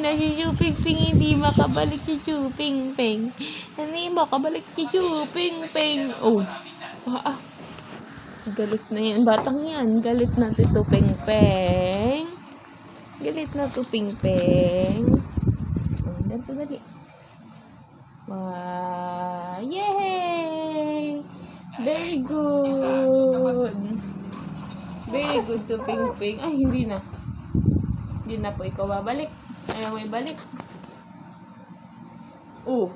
na si Chuping Ping hindi makabalik si Chuping Ping. Hindi makabalik si Chuping Ping. Oh. Galit na yan. Batang yan. Galit na Tito Ping Ping. Galit na to Ping Ping. Oh, ganito dali. Yay! Very good. Very good to Ping Ping. Ay, hindi na. Hindi na po ikaw babalik. Ayaw mo ibalik. Oh.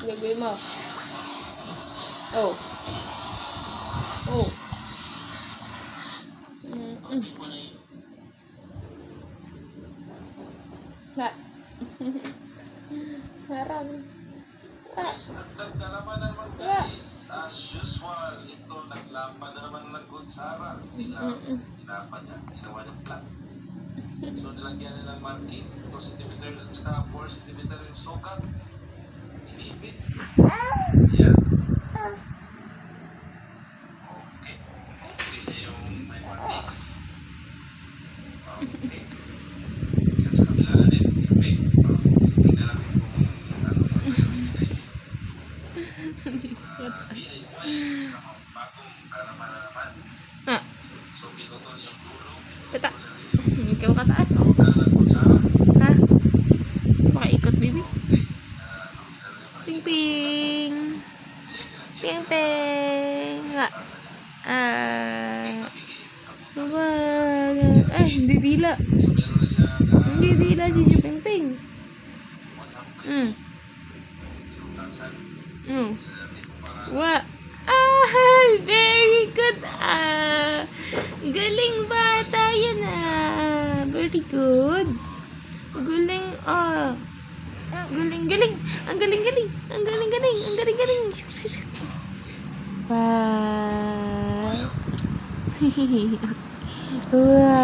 Gagawin mo. Oh. Oh. Ha. Harang. Nagkalaman na naman guys, as usual, ito naglapan na naman ng kutsara. Hinapan niya, ginawa niyang plan. So nilagyan niya ng marking, 2 cm at saka 4 cm yung sukat. Inipit. Yan. Okay. Okay niya yung may markings. Okay. Yan sa kabilaan din. Okay. Tingnan natin kung ano yung guys. DIY at saka bagong kalaman na naman. So pinutol yung dulo. Peta. Ikaw kataas. Ha? Makaikot, baby. Ping Ping. Ping Ping. Hindi dila. Hindi dila si Ping Ping. Very good. Galing bata yan very good. Galing galing. Ang galing. Wow. Wow.